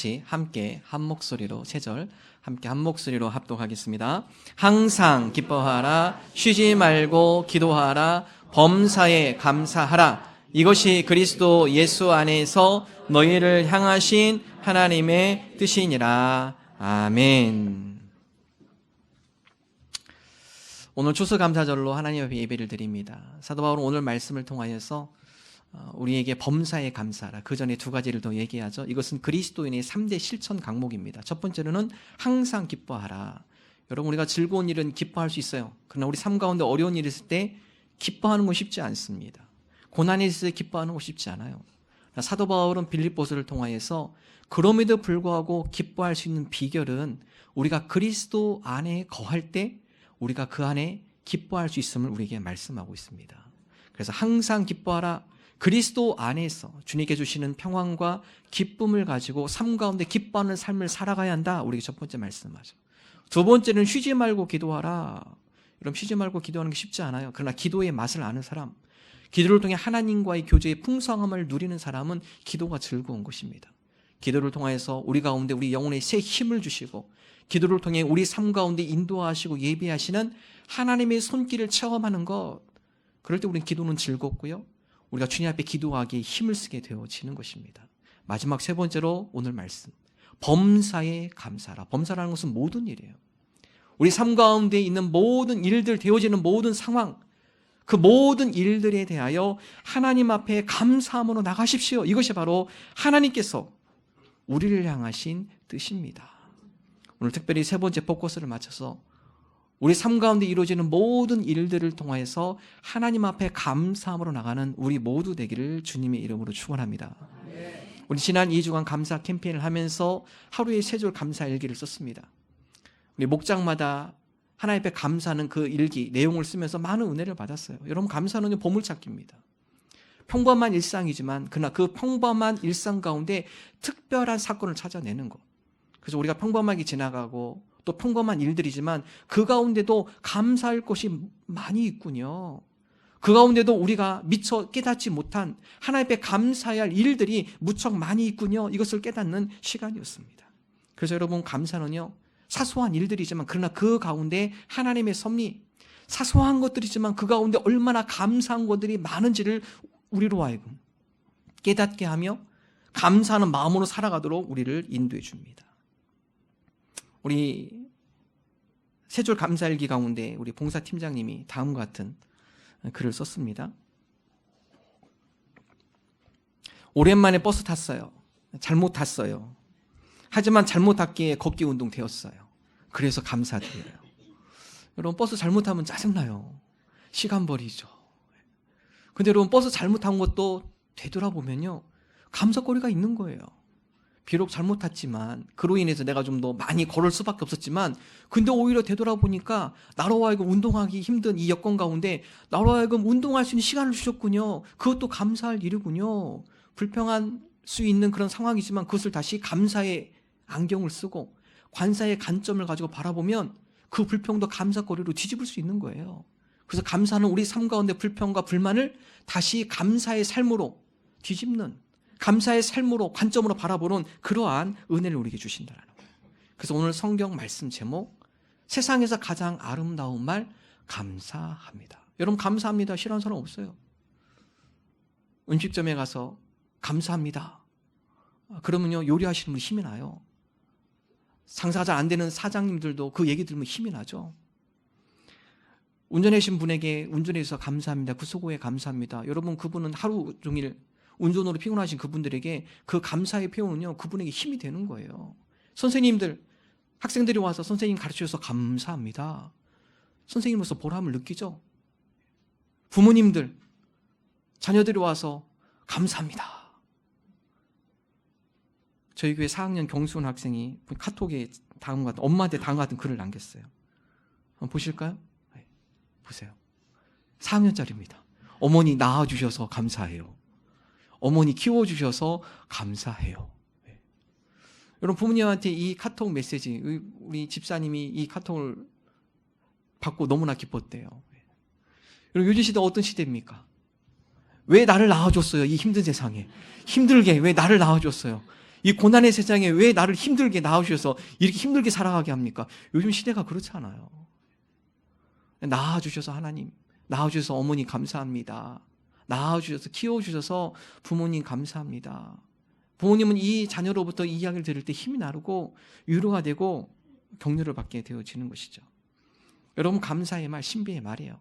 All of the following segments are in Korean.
같이 함께 한 목소리로 세 절 함께 한 목소리로 합독하겠습니다. 항상 기뻐하라, 쉬지 말고 기도하라, 범사에 감사하라. 이것이 그리스도 예수 안에서 너희를 향하신 하나님의 뜻이니라. 아멘. 오늘 추수감사절로 하나님 앞에 예배를 드립니다. 사도 바울은 오늘 말씀을 통하여서 우리에게 범사에 감사하라. 그 전에 두 가지를 더 얘기하죠. 이것은 그리스도인의 3대 실천 강목입니다. 첫 번째로는 항상 기뻐하라. 여러분, 우리가 즐거운 일은 기뻐할 수 있어요. 그러나 우리 삶 가운데 어려운 일이 있을 때 기뻐하는 건 쉽지 않습니다. 고난이 있을 때 기뻐하는 건 쉽지 않아요. 사도 바울은 빌립보서를 통하여서 그럼에도 불구하고 기뻐할 수 있는 비결은 우리가 그리스도 안에 거할 때 우리가 그 안에 기뻐할 수 있음을 우리에게 말씀하고 있습니다. 그래서 항상 기뻐하라. 그리스도 안에서 주님께 주시는 평안과 기쁨을 가지고 삶 가운데 기뻐하는 삶을 살아가야 한다. 우리에게 첫 번째 말씀하죠. 두 번째는 쉬지 말고 기도하라. 여러분, 쉬지 말고 기도하는 게 쉽지 않아요. 그러나 기도의 맛을 아는 사람, 기도를 통해 하나님과의 교제의 풍성함을 누리는 사람은 기도가 즐거운 것입니다. 기도를 통해서 우리 가운데 우리 영혼에 새 힘을 주시고, 기도를 통해 우리 삶 가운데 인도하시고 예비하시는 하나님의 손길을 체험하는 것, 그럴 때 우리는 기도는 즐겁고요, 우리가 주님 앞에 기도하기에 힘을 쓰게 되어지는 것입니다. 마지막 세 번째로 오늘 말씀, 범사에 감사하라. 범사라는 것은 모든 일이에요. 우리 삶 가운데 있는 모든 일들, 되어지는 모든 상황, 그 모든 일들에 대하여 하나님 앞에 감사함으로 나가십시오. 이것이 바로 하나님께서 우리를 향하신 뜻입니다. 오늘 특별히 세 번째 포커스를 맞춰서 우리 삶 가운데 이루어지는 모든 일들을 통해서 하나님 앞에 감사함으로 나가는 우리 모두 되기를 주님의 이름으로 축원합니다. 우리 지난 2주간 감사 캠페인을 하면서 하루에 3줄 감사 일기를 썼습니다. 우리 목장마다 하나님 앞에 감사하는 그 일기 내용을 쓰면서 많은 은혜를 받았어요. 여러분, 감사는 보물찾기입니다. 평범한 일상이지만 그러나 그 평범한 일상 가운데 특별한 사건을 찾아내는 것. 그래서 우리가 평범하게 지나가고 또 평범한 일들이지만 그 가운데도 감사할 것이 많이 있군요. 그 가운데도 우리가 미처 깨닫지 못한 하나님 앞에 감사해야 할 일들이 무척 많이 있군요. 이것을 깨닫는 시간이었습니다. 그래서 여러분, 감사는요, 사소한 일들이지만 그러나 그 가운데 하나님의 섭리, 사소한 것들이지만 그 가운데 얼마나 감사한 것들이 많은지를 우리로 하여금 깨닫게 하며 감사하는 마음으로 살아가도록 우리를 인도해 줍니다. 우리 세 줄 감사일기 가운데 우리 봉사팀장님이 다음과 같은 글을 썼습니다. 오랜만에 버스 탔어요. 잘못 탔어요. 하지만 잘못 탔기에 걷기 운동 되었어요. 그래서 감사드려요. 여러분, 버스 잘못하면 짜증나요. 시간 버리죠. 근데 여러분, 버스 잘못한 것도 되돌아보면요, 감사거리가 있는 거예요. 비록 잘못 탔지만 그로 인해서 내가 좀 더 많이 걸을 수밖에 없었지만 근데 오히려 되돌아보니까 나로 하여금 운동하기 힘든 이 여건 가운데 나로 하여금 운동할 수 있는 시간을 주셨군요. 그것도 감사할 일이군요. 불평할 수 있는 그런 상황이지만 그것을 다시 감사의 안경을 쓰고 관사의 관점을 가지고 바라보면 그 불평도 감사거리로 뒤집을 수 있는 거예요. 그래서 감사는 우리 삶 가운데 불평과 불만을 다시 감사의 삶으로 뒤집는, 감사의 삶으로 관점으로 바라보는 그러한 은혜를 우리에게 주신다는 거예요. 그래서 오늘 성경 말씀 제목, 세상에서 가장 아름다운 말 감사합니다. 여러분, 감사합니다 싫어하는 사람 없어요. 음식점에 가서 감사합니다 그러면요, 요리하시는 분 힘이 나요. 장사가 잘 안 되는 사장님들도 그 얘기 들으면 힘이 나죠. 운전해 주신 분에게 운전해 주셔서 감사합니다, 그 수고에 감사합니다. 여러분, 그분은 하루 종일 운전으로 피곤하신 그분들에게 그 감사의 표현은요, 그분에게 힘이 되는 거예요. 선생님들, 학생들이 와서 선생님 가르쳐줘서 감사합니다. 선생님으로서 보람을 느끼죠. 부모님들, 자녀들이 와서 감사합니다. 저희 교회 4학년 경수원 학생이 카톡에 다음과 같은, 엄마한테 다음과 같은 글을 남겼어요. 한번 보실까요? 네, 보세요. 4학년짜리입니다. 어머니 낳아주셔서 감사해요. 어머니 키워주셔서 감사해요. 네. 여러분, 부모님한테 이 카톡 메시지, 우리 집사님이 이 카톡을 받고 너무나 기뻤대요. 네. 여러분, 요즘 시대 어떤 시대입니까? 왜 나를 낳아줬어요? 이 힘든 세상에 힘들게 왜 나를 낳아줬어요? 이 고난의 세상에 왜 나를 힘들게 낳으셔서 이렇게 힘들게 살아가게 합니까? 요즘 시대가 그렇지 않아요. 낳아주셔서 하나님, 낳아주셔서 어머니 감사합니다. 낳아주셔서 키워주셔서 부모님 감사합니다. 부모님은 이 자녀로부터 이 이야기를 들을 때 힘이 나르고 위로가 되고 격려를 받게 되어지는 것이죠. 여러분, 감사의 말, 신비의 말이에요.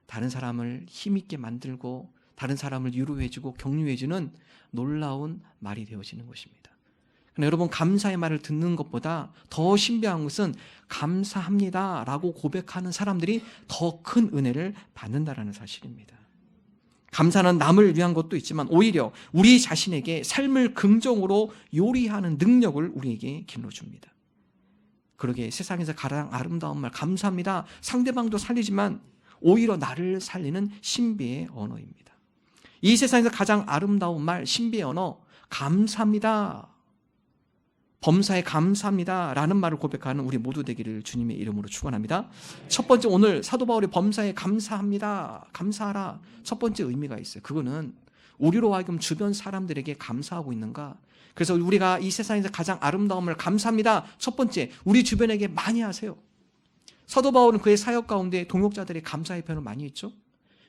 다른 사람을 힘있게 만들고 다른 사람을 위로해주고 격려해주는 놀라운 말이 되어지는 것입니다. 그러나 여러분, 감사의 말을 듣는 것보다 더 신비한 것은 감사합니다 라고 고백하는 사람들이 더 큰 은혜를 받는다라는 사실입니다. 감사는 남을 위한 것도 있지만 오히려 우리 자신에게 삶을 긍정으로 요리하는 능력을 우리에게 길러줍니다. 그러게 세상에서 가장 아름다운 말 감사합니다, 상대방도 살리지만 오히려 나를 살리는 신비의 언어입니다. 이 세상에서 가장 아름다운 말, 신비의 언어, 감사합니다, 범사에 감사합니다 라는 말을 고백하는 우리 모두 되기를 주님의 이름으로 축원합니다. 첫 번째, 오늘 사도 바울의 범사에 감사합니다, 감사하라, 첫 번째 의미가 있어요. 그거는 우리로 하여금 주변 사람들에게 감사하고 있는가. 그래서 우리가 이 세상에서 가장 아름다운 말 감사합니다, 첫 번째 우리 주변에게 많이 하세요. 사도 바울은 그의 사역 가운데 동역자들의 감사의 표현을 많이 했죠.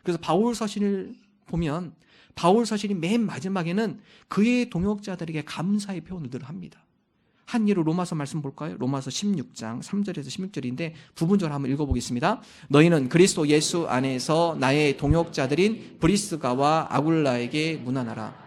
그래서 바울 서신을 보면 바울 서신이 맨 마지막에는 그의 동역자들에게 감사의 표현을 늘 합니다. 한 예로 로마서 말씀 볼까요? 로마서 16장 3절에서 16절인데 부분적으로 한번 읽어보겠습니다. 너희는 그리스도 예수 안에서 나의 동역자들인 브리스가와 아굴라에게 문안하라.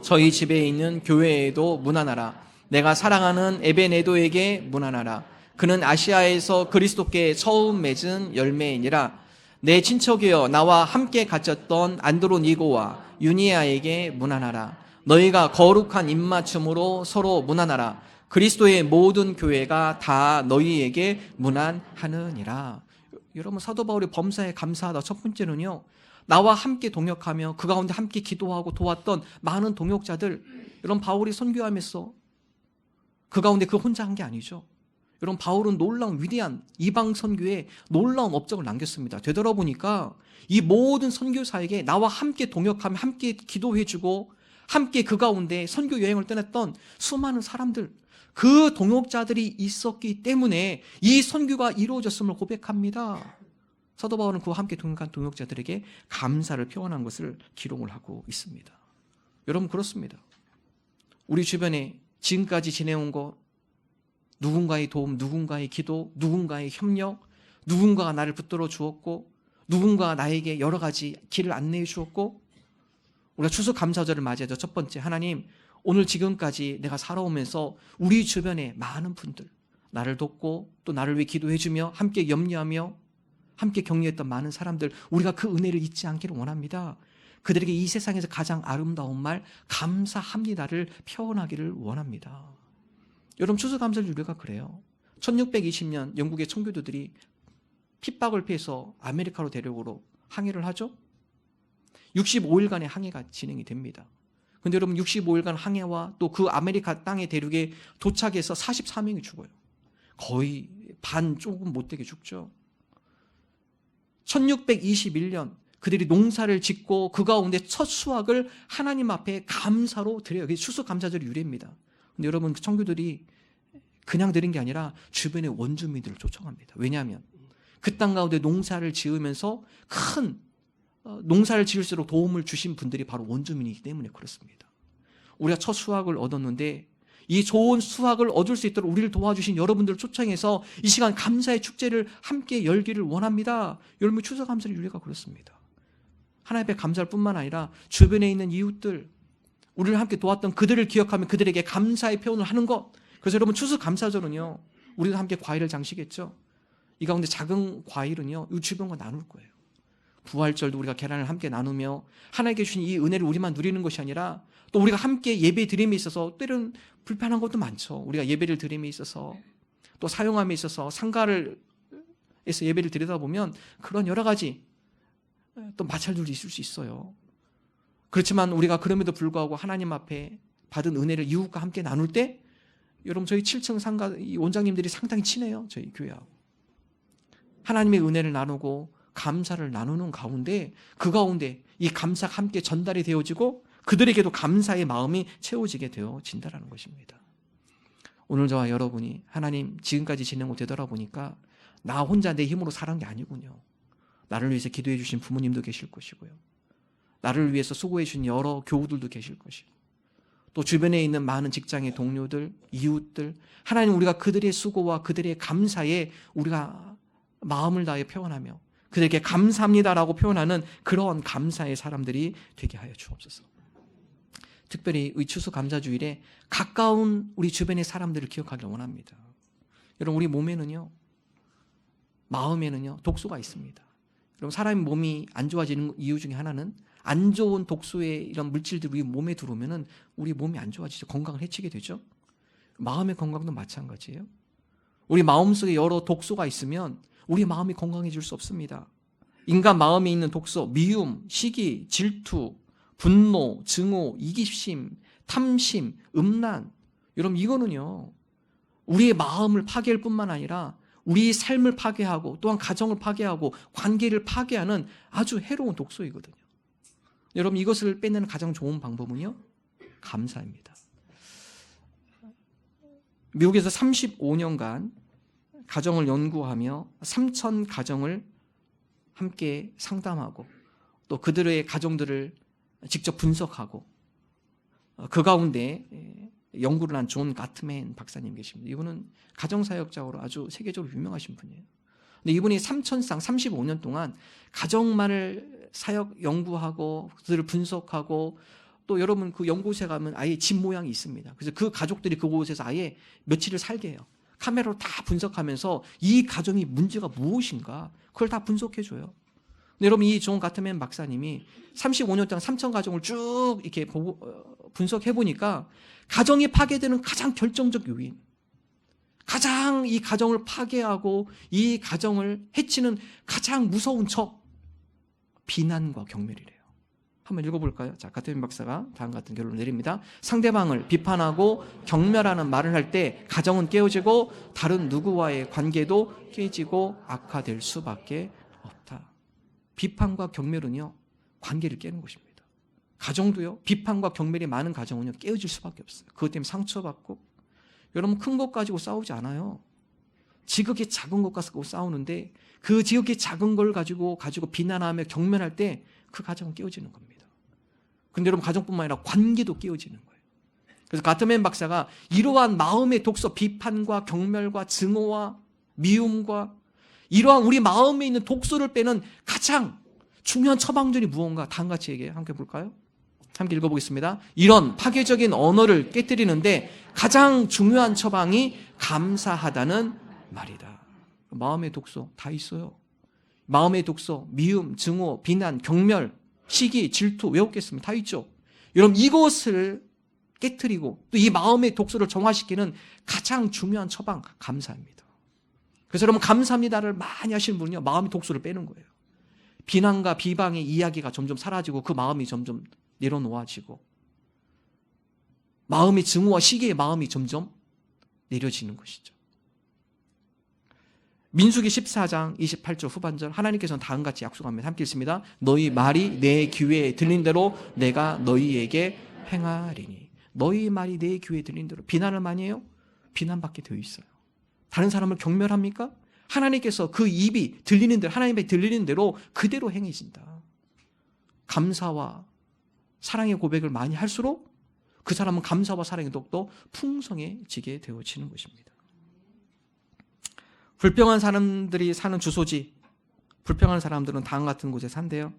저희 집에 있는 교회에도 문안하라. 내가 사랑하는 에베네도에게 문안하라. 그는 아시아에서 그리스도께 처음 맺은 열매이니라. 내 친척이여 나와 함께 갇혔던 안드로니고와 유니아에게 문안하라. 너희가 거룩한 입맞춤으로 서로 문안하라. 그리스도의 모든 교회가 다 너희에게 문안하느니라. 여러분, 사도 바울의 범사에 감사하다 첫 번째는요, 나와 함께 동역하며 그 가운데 함께 기도하고 도왔던 많은 동역자들, 여러분, 바울이 선교하면서 그 가운데 그 혼자 한 게 아니죠. 여러분, 바울은 놀라운 위대한 이방 선교에 놀라운 업적을 남겼습니다. 되돌아보니까 이 모든 선교사에게 나와 함께 동역하며 함께 기도해주고 함께 그 가운데 선교 여행을 떠났던 수많은 사람들, 그 동역자들이 있었기 때문에 이 선교가 이루어졌음을 고백합니다. 사도 바울은 그와 함께 동역한 동역자들에게 감사를 표현한 것을 기록을 하고 있습니다. 여러분, 그렇습니다. 우리 주변에 지금까지 지내온 것, 누군가의 도움, 누군가의 기도, 누군가의 협력, 누군가가 나를 붙들어 주었고 누군가가 나에게 여러 가지 길을 안내해 주었고, 우리가 추수감사절을 맞이하죠. 첫 번째, 하나님, 오늘 지금까지 내가 살아오면서 우리 주변에 많은 분들, 나를 돕고 또 나를 위해 기도해주며 함께 염려하며 함께 격려했던 많은 사람들, 우리가 그 은혜를 잊지 않기를 원합니다. 그들에게 이 세상에서 가장 아름다운 말 감사합니다를 표현하기를 원합니다. 여러분, 추수감사절 유래가 그래요. 1620년 영국의 청교도들이 핍박을 피해서 아메리카로 대륙으로 항해를 하죠. 65일간의 항해가 진행이 됩니다. 그런데 여러분, 65일간 항해와 또 그 아메리카 땅의 대륙에 도착해서 44명이 죽어요. 거의 반 조금 못되게 죽죠. 1621년 그들이 농사를 짓고 그 가운데 첫 수확을 하나님 앞에 감사로 드려요. 그게 추수감사절의 유래입니다. 근데 여러분, 그 청교들이 그냥 드린 게 아니라 주변의 원주민들을 초청합니다. 왜냐하면 그 땅 가운데 농사를 지으면서 큰 농사를 지을수록 도움을 주신 분들이 바로 원주민이기 때문에 그렇습니다. 우리가 첫 수확을 얻었는데 이 좋은 수확을 얻을 수 있도록 우리를 도와주신 여러분들을 초청해서 이 시간 감사의 축제를 함께 열기를 원합니다. 여러분, 추수감사의 유래가 그렇습니다. 하나님 앞에 감사할 뿐만 아니라 주변에 있는 이웃들, 우리를 함께 도왔던 그들을 기억하며 그들에게 감사의 표현을 하는 것. 그래서 여러분, 추수감사절은요, 우리도 함께 과일을 장식했죠. 이 가운데 작은 과일은요, 이 주변과 나눌 거예요. 부활절도 우리가 계란을 함께 나누며 하나님께 주신 이 은혜를 우리만 누리는 것이 아니라 또 우리가 함께 예배 드림에 있어서 때로는 불편한 것도 많죠. 우리가 예배를 드림에 있어서 또 사용함에 있어서 상가를 해서 예배를 드리다 보면 그런 여러 가지 또 마찰들도 있을 수 있어요. 그렇지만 우리가 그럼에도 불구하고 하나님 앞에 받은 은혜를 이웃과 함께 나눌 때, 여러분, 저희 7층 상가 이 원장님들이 상당히 친해요. 저희 교회하고 하나님의 은혜를 나누고 감사를 나누는 가운데 그 가운데 이 감사가 함께 전달이 되어지고 그들에게도 감사의 마음이 채워지게 되어진다는 것입니다. 오늘 저와 여러분이 하나님 지금까지 지낸 거 되돌아보니까 나 혼자 내 힘으로 살은 게 아니군요. 나를 위해서 기도해 주신 부모님도 계실 것이고요. 나를 위해서 수고해 주신 여러 교우들도 계실 것이고, 또 주변에 있는 많은 직장의 동료들, 이웃들, 하나님 우리가 그들의 수고와 그들의 감사에 우리가 마음을 다해 표현하며 그들에게 감사합니다라고 표현하는 그런 감사의 사람들이 되게 하여 주옵소서. 특별히 이 추수감사주일에 가까운 우리 주변의 사람들을 기억하길 원합니다. 여러분, 우리 몸에는요, 마음에는요 독소가 있습니다. 여러분, 사람의 몸이 안 좋아지는 이유 중에 하나는 안 좋은 독소의 이런 물질들이 우리 몸에 들어오면은 우리 몸이 안 좋아지죠. 건강을 해치게 되죠. 마음의 건강도 마찬가지예요. 우리 마음속에 여러 독소가 있으면 우리 마음이 건강해질 수 없습니다. 인간 마음에 있는 독소, 미움, 시기, 질투, 분노, 증오, 이기심, 탐심, 음란, 여러분 이거는요 우리의 마음을 파괴할 뿐만 아니라 우리의 삶을 파괴하고 또한 가정을 파괴하고 관계를 파괴하는 아주 해로운 독소이거든요. 여러분, 이것을 빼내는 가장 좋은 방법은요 감사입니다. 미국에서 35년간 가정을 연구하며 3,000 가정을 함께 상담하고 또 그들의 가정들을 직접 분석하고 그 가운데 연구를 한 존 가트맨 박사님 계십니다. 이분은 가정사역자로 아주 세계적으로 유명하신 분이에요. 근데 이분이 3,000쌍 35년 동안 가정만을 사역 연구하고 그들을 분석하고 또 여러분 그 연구소에 가면 아예 집 모양이 있습니다. 그래서 그 가족들이 그곳에서 아예 며칠을 살게 해요. 카메라로 다 분석하면서 이 가정이 문제가 무엇인가 그걸 다 분석해줘요. 근데 여러분, 이 존 가트맨 박사님이 35년 동안 3,000 가정을 쭉 이렇게 분석해보니까 가정이 파괴되는 가장 결정적 요인, 가장 이 가정을 파괴하고 이 가정을 해치는 가장 무서운 적, 비난과 경멸이래요. 한번 읽어볼까요? 자, 가트맨 박사가 다음 같은 결론을 내립니다. 상대방을 비판하고 경멸하는 말을 할 때 가정은 깨어지고 다른 누구와의 관계도 깨지고 악화될 수밖에 없다. 비판과 경멸은요 관계를 깨는 것입니다. 가정도요 비판과 경멸이 많은 가정은요 깨어질 수밖에 없어요. 그것 때문에 상처받고, 여러분 큰 것 가지고 싸우지 않아요. 지극히 작은 것 가지고 싸우는데 그 지극히 작은 걸 가지고 비난하며 경멸할 때 그 가정은 깨어지는 겁니다. 근데 여러분, 가정뿐만 아니라 관계도 깨어지는 거예요. 그래서 가트맨 박사가 이러한 마음의 독소, 비판과 경멸과 증오와 미움과 이러한 우리 마음에 있는 독소를 빼는 가장 중요한 처방전이 무언가 다음같이 얘기해요. 함께 볼까요? 함께 읽어보겠습니다. 이런 파괴적인 언어를 깨뜨리는데 가장 중요한 처방이 감사하다는 말이다. 마음의 독소 다 있어요. 마음의 독소, 미움, 증오, 비난, 경멸, 시기, 질투 외웠겠습니다. 다 있죠. 여러분, 이것을 깨뜨리고 또 이 마음의 독소를 정화시키는 가장 중요한 처방, 감사입니다. 그래서 여러분, 감사합니다를 많이 하시는 분은요 마음의 독소를 빼는 거예요. 비난과 비방의 이야기가 점점 사라지고 그 마음이 점점 내려놓아지고 마음의 증오와 시기의 마음이 점점 내려지는 것이죠. 민수기 14장 28절 후반절, 하나님께서는 다음같이 약속합니다. 함께 읽습니다. 너희 말이 내 귀에 들린 대로 내가 너희에게 행하리니. 너희 말이 내 귀에 들린 대로. 비난을 많이 해요? 비난받게 되어 있어요. 다른 사람을 경멸합니까? 하나님께서 그 입이 들리는 대로, 하나님의 들리는 대로 그대로 행해진다. 감사와 사랑의 고백을 많이 할수록 그 사람은 감사와 사랑의 덕도 풍성해지게 되어지는 것입니다. 불평한 사람들이 사는 주소지, 불평하는 사람들은 다음 같은 곳에 산대요.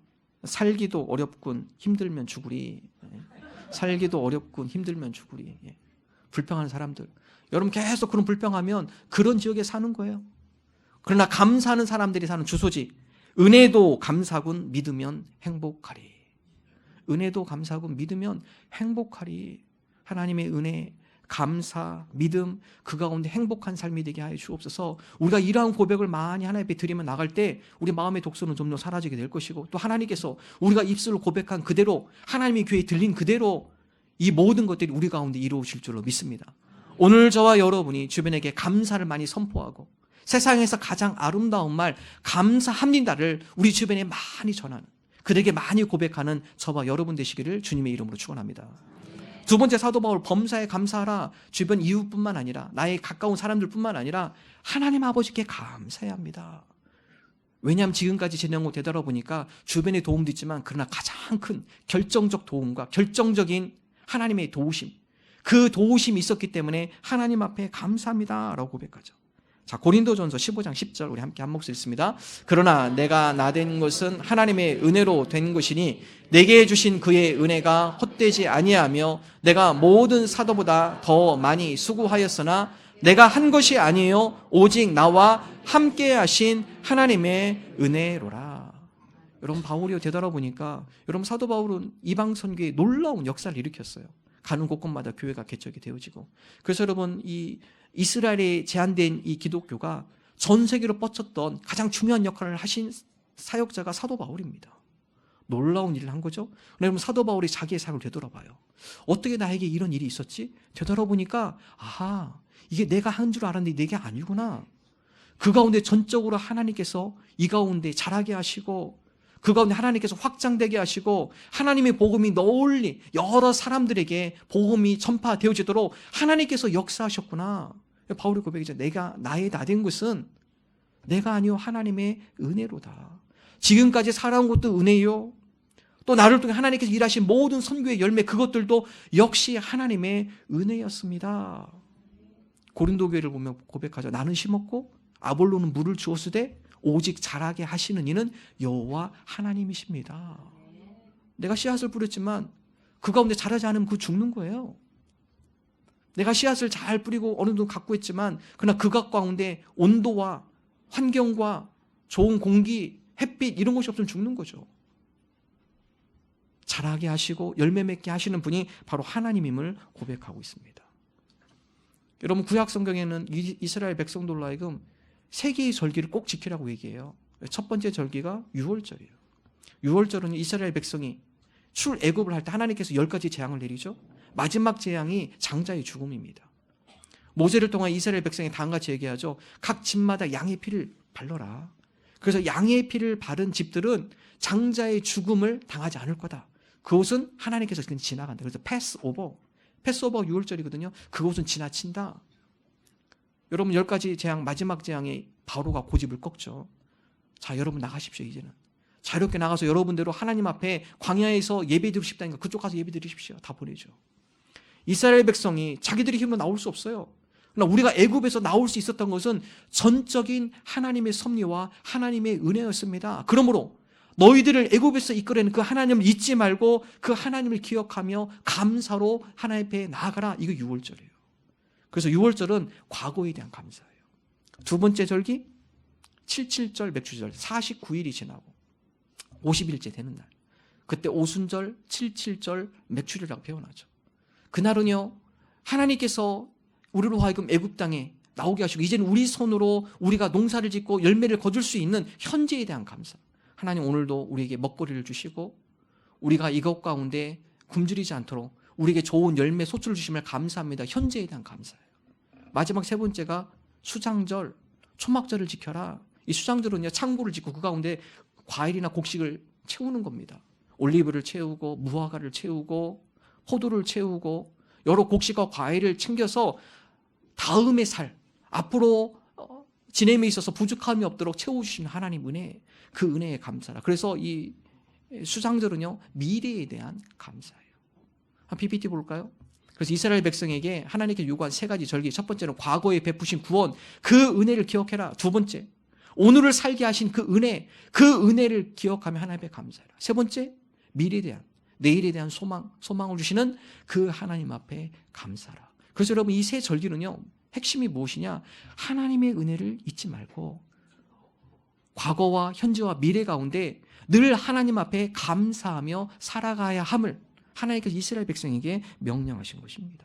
살기도 어렵군, 힘들면 죽으리. 살기도 어렵군, 힘들면 죽으리. 불평하는 사람들, 여러분 계속 그런 불평하면 그런 지역에 사는 거예요. 그러나 감사하는 사람들이 사는 주소지, 은혜도 감사군 믿으면 행복하리. 은혜도 감사군 믿으면 행복하리. 하나님의 은혜, 감사, 믿음, 그 가운데 행복한 삶이 되게 하여 주옵소서. 우리가 이러한 고백을 많이 하나님 앞에 드리며 나갈 때 우리 마음의 독소는 점점 사라지게 될 것이고, 또 하나님께서 우리가 입술로 고백한 그대로, 하나님의 귀에 들린 그대로 이 모든 것들이 우리 가운데 이루어질 줄로 믿습니다. 오늘 저와 여러분이 주변에게 감사를 많이 선포하고 세상에서 가장 아름다운 말 감사합니다를 우리 주변에 많이 전하는, 그들에게 많이 고백하는 저와 여러분 되시기를 주님의 이름으로 축원합니다. 두 번째 사도 바울, 범사에 감사하라. 주변 이웃뿐만 아니라 나의 가까운 사람들뿐만 아니라 하나님 아버지께 감사해야 합니다. 왜냐하면 지금까지 진행하고 되돌아보니까 주변의 도움도 있지만 그러나 가장 큰 결정적 도움과 결정적인 하나님의 도우심, 그 도우심이 있었기 때문에 하나님 앞에 감사합니다 라고 고백하죠. 자, 고린도전서 15장 10절 우리 함께 한 목소리 읽습니다. 그러나 내가 나된 것은 하나님의 은혜로 된 것이니 내게 주신 그의 은혜가 헛되지 아니하며 내가 모든 사도보다 더 많이 수고하였으나 내가 한 것이 아니에요 오직 나와 함께 하신 하나님의 은혜로라. 여러분, 바울이 되돌아보니까 여러분, 사도 바울은 이방 선교에 놀라운 역사를 일으켰어요. 가는 곳곳마다 교회가 개척이 되어지고, 그래서 여러분, 이 이스라엘에 제한된 이 기독교가 전 세계로 뻗쳤던 가장 중요한 역할을 하신 사역자가 사도 바울입니다. 놀라운 일을 한 거죠. 여러분, 사도 바울이 자기의 삶을 되돌아봐요. 어떻게 나에게 이런 일이 있었지? 되돌아보니까 아하, 이게 내가 한 줄 알았는데 내게 아니구나. 그 가운데 전적으로 하나님께서 이 가운데 자라게 하시고, 그 가운데 하나님께서 확장되게 하시고, 하나님의 복음이 널리 여러 사람들에게 복음이 전파되어지도록 하나님께서 역사하셨구나. 바울이 고백이죠. 내가 나의 나된 것은 내가 아니요 하나님의 은혜로다. 지금까지 살아온 것도 은혜요, 또 나를 통해 하나님께서 일하신 모든 선교의 열매, 그것들도 역시 하나님의 은혜였습니다. 고린도 교회를 보면 고백하죠. 나는 심었고 아볼로는 물을 주었으되 오직 자라게 하시는 이는 여호와 하나님이십니다. 내가 씨앗을 뿌렸지만 그 가운데 자라지 않으면 그 죽는 거예요. 내가 씨앗을 잘 뿌리고 어느 정도 갖고 있지만 그러나 그 가운데 온도와 환경과 좋은 공기, 햇빛 이런 것이 없으면 죽는 거죠. 자라게 하시고 열매 맺게 하시는 분이 바로 하나님임을 고백하고 있습니다. 여러분, 구약 성경에는 이스라엘 백성들로 하여금 세 개의 절기를 꼭 지키라고 얘기해요. 첫 번째 절기가 유월절이에요. 유월절은 이스라엘 백성이 출애굽을 할 때 하나님께서 10가지 재앙을 내리죠. 마지막 재앙이 장자의 죽음입니다. 모세를 통한 이스라엘 백성이 다음같이 얘기하죠. 각 집마다 양의 피를 발라라. 그래서 양의 피를 바른 집들은 장자의 죽음을 당하지 않을 거다. 그곳은 하나님께서 그냥 지나간다. 그래서 패스오버 유월절이거든요. 그곳은 지나친다. 여러분, 10가지 재앙, 마지막 재앙에 바로가 고집을 꺾죠. 자, 여러분 나가십시오. 이제는 자유롭게 나가서 여러분대로 하나님 앞에 광야에서 예배 드리고 싶다니까 그쪽 가서 예배 드리십시오. 다 보내죠. 이스라엘 백성이 자기들의 힘으로 나올 수 없어요. 그러나 우리가 애굽에서 나올 수 있었던 것은 전적인 하나님의 섭리와 하나님의 은혜였습니다. 그러므로 너희들을 애굽에서 이끌어낸 그 하나님을 잊지 말고 그 하나님을 기억하며 감사로 하나님 앞에 나아가라. 이거 유월절이에요. 그래서 유월절은 과거에 대한 감사예요. 두 번째 절기 77절 맥주절 49일이 지나고 50일째 되는 날, 그때 오순절 77절 맥주절이라고 표현하죠. 그날은요, 하나님께서 우리로 하여금 애굽 땅에 나오게 하시고 이제는 우리 손으로 우리가 농사를 짓고 열매를 거둘 수 있는 현재에 대한 감사. 하나님 오늘도 우리에게 먹거리를 주시고 우리가 이것 가운데 굶주리지 않도록 우리에게 좋은 열매 소출을 주심을 감사합니다. 현재에 대한 감사예요. 마지막 세 번째가 수장절, 초막절을 지켜라. 이 수장절은요, 창고를 짓고 그 가운데 과일이나 곡식을 채우는 겁니다. 올리브를 채우고 무화과를 채우고 포도를 채우고 여러 곡식과 과일을 챙겨서 다음의 살, 앞으로 지냄에 있어서 부족함이 없도록 채워주시는 하나님 은혜, 그 은혜에 감사라. 그래서 이 수장절은요, 미래에 대한 감사예요. 한 PPT 볼까요? 그래서 이스라엘 백성에게 하나님께 요구한 세 가지 절기. 첫 번째는 과거에 베푸신 구원, 그 은혜를 기억해라. 두 번째, 오늘을 살게 하신 그 은혜, 그 은혜를 기억하며 하나님께 감사해라. 세 번째, 미래에 대한, 내일에 대한 소망을 주시는 그 하나님 앞에 감사라. 그래서 여러분, 이 세 절기는요, 핵심이 무엇이냐? 하나님의 은혜를 잊지 말고 과거와 현재와 미래 가운데 늘 하나님 앞에 감사하며 살아가야 함을 하나님께서 이스라엘 백성에게 명령하신 것입니다.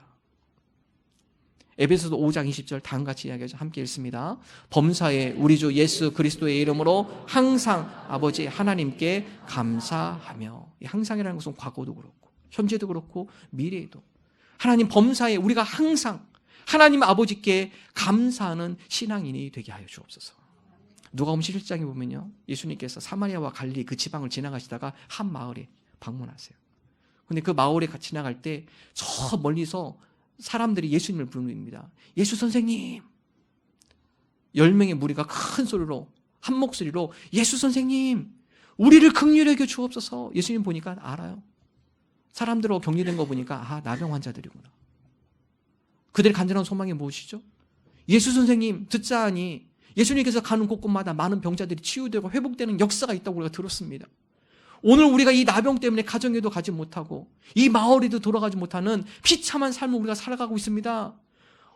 에베소서 5장 20절 다음같이 이야기하죠. 함께 읽습니다. 범사에 우리 주 예수 그리스도의 이름으로 항상 아버지 하나님께 감사하며. 이 항상이라는 것은 과거도 그렇고 현재도 그렇고 미래에도 하나님 범사에 우리가 항상 하나님 아버지께 감사하는 신앙인이 되게 하여 주옵소서. 누가복음 17장에 보면요, 예수님께서 사마리아와 갈릴리 그 지방을 지나가시다가 한 마을에 방문하세요. 근데 그 마을에 지나갈 때 저 멀리서 사람들이 예수님을 부릅니다. 예수 선생님. 10명의 무리가 큰 소리로 한 목소리로 예수 선생님 우리를 긍휼히 여겨 주옵소서. 예수님 보니까 알아요. 사람들하고 격리된 거 보니까 나병 환자들이구나. 그들의 간절한 소망이 무엇이죠? 예수 선생님 듣자 하니 예수님께서 가는 곳곳마다 많은 병자들이 치유되고 회복되는 역사가 있다고 우리가 들었습니다. 오늘 우리가 이 나병 때문에 가정에도 가지 못하고 이 마을에도 돌아가지 못하는 비참한 삶을 우리가 살아가고 있습니다.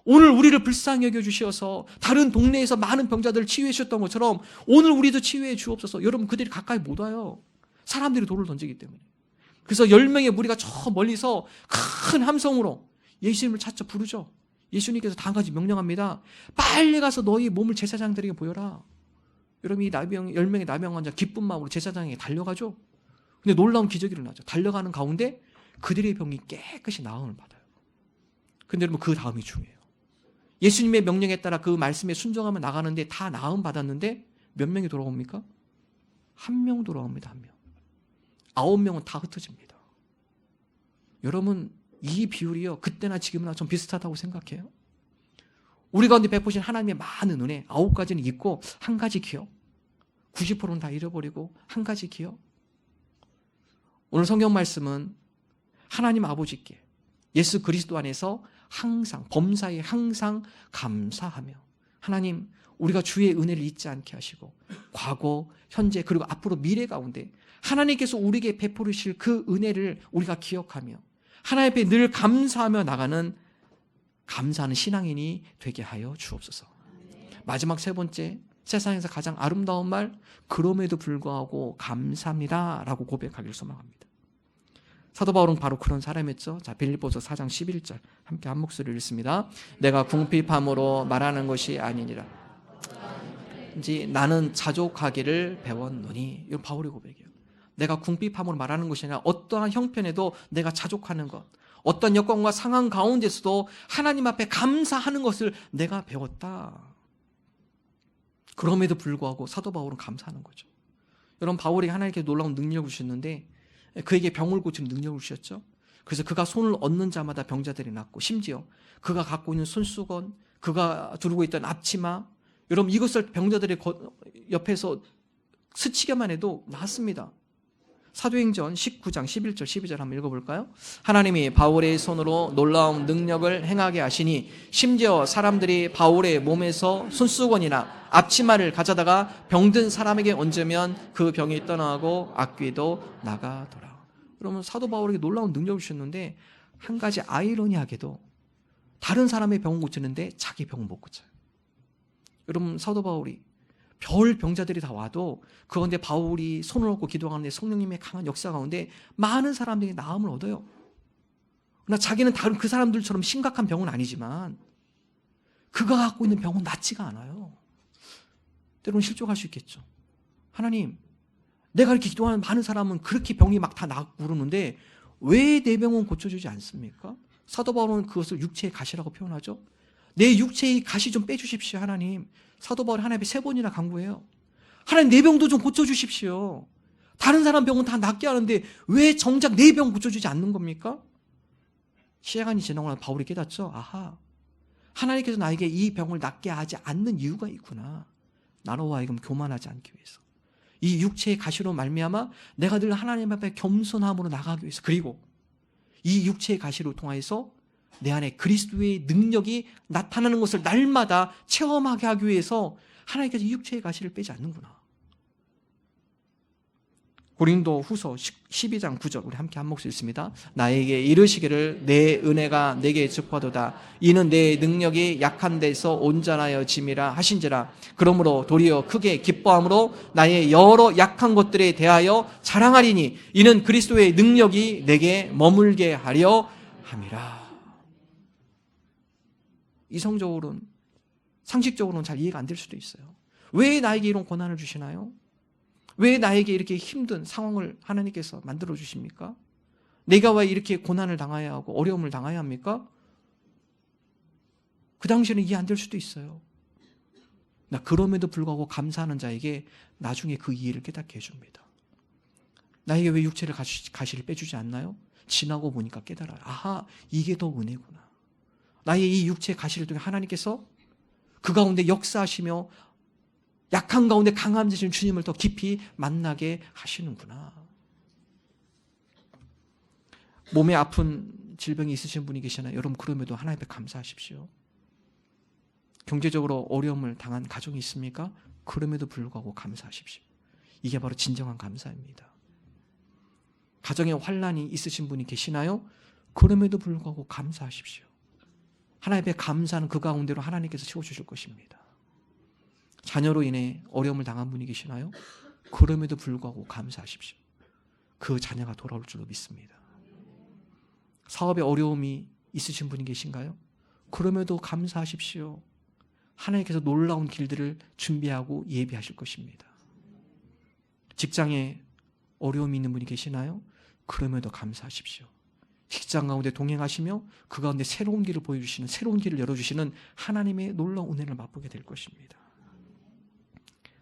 오늘 우리를 불쌍히 여겨주셔서 다른 동네에서 많은 병자들을 치유해 주셨던 것처럼 오늘 우리도 치유해 주옵소서. 여러분 그들이 가까이 못 와요. 사람들이 돌을 던지기 때문에. 그래서 10명의 무리가 저 멀리서 큰 함성으로 예수님을 찾자 부르죠. 예수님께서 다 한 가지 명령합니다. 빨리 가서 너희 몸을 제사장들에게 보여라. 여러분 이 10명의 나병 환자 기쁜 마음으로 제사장에게 달려가죠. 근데 놀라운 기적이 일어나죠. 달려가는 가운데 그들의 병이 깨끗이 나음을 받아요. 근데 여러분 그 다음이 중요해요. 예수님의 명령에 따라 그 말씀에 순종하며 나가는데 다 나음 받았는데 몇 명이 돌아옵니까? 1명 돌아옵니다. 1명. 9명은 다 흩어집니다. 여러분 이 비율이요 그때나 지금이나 좀 비슷하다고 생각해요. 우리 가운데 베푸신 하나님의 많은 은혜 9가지는 있고 한 가지 기억 90%는 다 잃어버리고 한 가지 기억. 오늘 성경 말씀은 하나님 아버지께 예수 그리스도 안에서 항상 범사에 항상 감사하며 하나님 우리가 주의 은혜를 잊지 않게 하시고 과거, 현재 그리고 앞으로 미래 가운데 하나님께서 우리에게 베풀으실 그 은혜를 우리가 기억하며 하나님 앞에 늘 감사하며 나가는 감사하는 신앙인이 되게 하여 주옵소서. 마지막 세 번째 세상에서 가장 아름다운 말 그럼에도 불구하고 감사합니다 라고 고백하기를 소망합니다. 사도 바울은 바로 그런 사람이었죠. 자, 빌립보서 4장 11절 함께 한 목소리를 읽습니다. 내가 궁핍함으로 말하는 것이 아니니라 나는 자족하기를 배웠노니. 이건 바울의 고백이에요. 내가 궁핍함으로 말하는 것이 아니라 어떠한 형편에도 내가 자족하는 것, 어떤 여건과 상황 가운데서도 하나님 앞에 감사하는 것을 내가 배웠다. 그럼에도 불구하고 사도 바울은 감사하는 거죠. 여러분 바울이 하나님께 놀라운 능력을 주셨는데 그에게 병을 고치는 능력을 주셨죠. 그래서 그가 손을 얹는 자마다 병자들이 낫고 심지어 그가 갖고 있는 손수건, 그가 두르고 있던 앞치마, 여러분 이것을 병자들의 옆에서 스치기만 해도 낫습니다. 사도행전 19장 11절 12절 한번 읽어볼까요? 하나님이 바울의 손으로 놀라운 능력을 행하게 하시니 심지어 사람들이 바울의 몸에서 손수건이나 앞치마를 가져다가 병든 사람에게 얹으면 그 병이 떠나고 악귀도 나가더라. 그러면 사도 바울에게 놀라운 능력을 주셨는데 한 가지 아이러니하게도 다른 사람의 병을 고치는데 자기 병을 못 고쳐요. 여러분 사도 바울이 별 병자들이 다 와도 그런데 바울이 손을 얹고 기도하는데 성령님의 강한 역사 가운데 많은 사람들이 나음을 얻어요. 그러나 자기는 다른 그 사람들처럼 심각한 병은 아니지만 그가 갖고 있는 병은 낫지가 않아요. 때로는 실족할 수 있겠죠. 하나님, 내가 이렇게 기도하는 많은 사람은 그렇게 병이 막 다 낫고 그러는데 왜 내 병은 고쳐주지 않습니까? 사도 바울은 그것을 육체의 가시라고 표현하죠. 내 육체의 가시 좀 빼주십시오 하나님. 사도 바울이 하나님께 3번이나 간구해요. 하나님 내 병도 좀 고쳐주십시오. 다른 사람 병은 다 낫게 하는데 왜 정작 내 병 고쳐주지 않는 겁니까? 시간이 지나고 나서 바울이 깨닫죠. 아하, 하나님께서 나에게 이 병을 낫게 하지 않는 이유가 있구나. 나로 하여금 교만하지 않기 위해서. 이 육체의 가시로 말미암아 내가 늘 하나님 앞에 겸손함으로 나가기 위해서, 그리고 이 육체의 가시로 통하여서 내 안에 그리스도의 능력이 나타나는 것을 날마다 체험하게 하기 위해서 하나님께서 이 육체의 가시를 빼지 않는구나. 고린도 후서 12장 9절 우리 함께 한 목소리 읽습니다. 나에게 이르시기를 내 은혜가 내게 즉파도다. 이는 내 능력이 약한 데서 온전하여 짐이라 하신지라. 그러므로 도리어 크게 기뻐함으로 나의 여러 약한 것들에 대하여 자랑하리니 이는 그리스도의 능력이 내게 머물게 하려 함이라. 이성적으로는 상식적으로는 잘 이해가 안 될 수도 있어요. 왜 나에게 이런 고난을 주시나요? 왜 나에게 이렇게 힘든 상황을 하나님께서 만들어 주십니까? 내가 왜 이렇게 고난을 당해야 하고 어려움을 당해야 합니까? 그 당시에는 이해 안 될 수도 있어요. 그럼에도 불구하고 감사하는 자에게 나중에 그 이해를 깨닫게 해줍니다. 나에게 왜 육체를 가시를 빼주지 않나요? 지나고 보니까 깨달아요. 아하, 이게 더 은혜구나. 나의 이 육체의 가시를 통해 하나님께서 그 가운데 역사하시며 약한 가운데 강함 되신 주님을 더 깊이 만나게 하시는구나. 몸에 아픈 질병이 있으신 분이 계시나요? 여러분, 그럼에도 하나님 앞에 감사하십시오. 경제적으로 어려움을 당한 가정이 있습니까? 그럼에도 불구하고 감사하십시오. 이게 바로 진정한 감사입니다. 가정에 환난이 있으신 분이 계시나요? 그럼에도 불구하고 감사하십시오. 하나님 앞에 감사하는 그 가운데로 하나님께서 채워주실 것입니다. 자녀로 인해 어려움을 당한 분이 계시나요? 그럼에도 불구하고 감사하십시오. 그 자녀가 돌아올 줄로 믿습니다. 사업에 어려움이 있으신 분이 계신가요? 그럼에도 감사하십시오. 하나님께서 놀라운 길들을 준비하고 예비하실 것입니다. 직장에 어려움이 있는 분이 계시나요? 그럼에도 감사하십시오. 직장 가운데 동행하시며 그 가운데 새로운 길을 보여주시는, 새로운 길을 열어주시는 하나님의 놀라운 은혜를 맛보게 될 것입니다.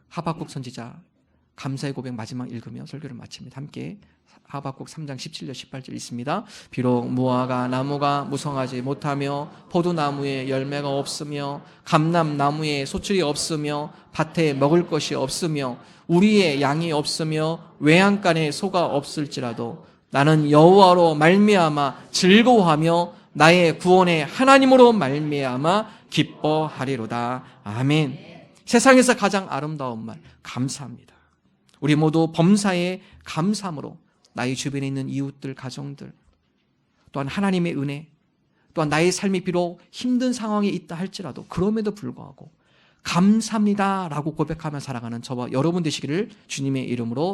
하박국 선지자 감사의 고백 마지막 읽으며 설교를 마칩니다. 함께 하박국 3장 17절 18절 있습니다. 비록 무화과 나무가 무성하지 못하며 포도나무에 열매가 없으며 감람나무에 소출이 없으며 밭에 먹을 것이 없으며 우리의 양이 없으며 외양간에 소가 없을지라도 나는 여호와로 말미암아 즐거워하며 나의 구원의 하나님으로 말미암아 기뻐하리로다. 아멘. 세상에서 가장 아름다운 말, 감사합니다. 우리 모두 범사에 감사함으로 나의 주변에 있는 이웃들, 가정들, 또한 하나님의 은혜, 또한 나의 삶이 비록 힘든 상황에 있다 할지라도 그럼에도 불구하고 감사합니다 라고 고백하며 살아가는 저와 여러분 되시기를 주님의 이름으로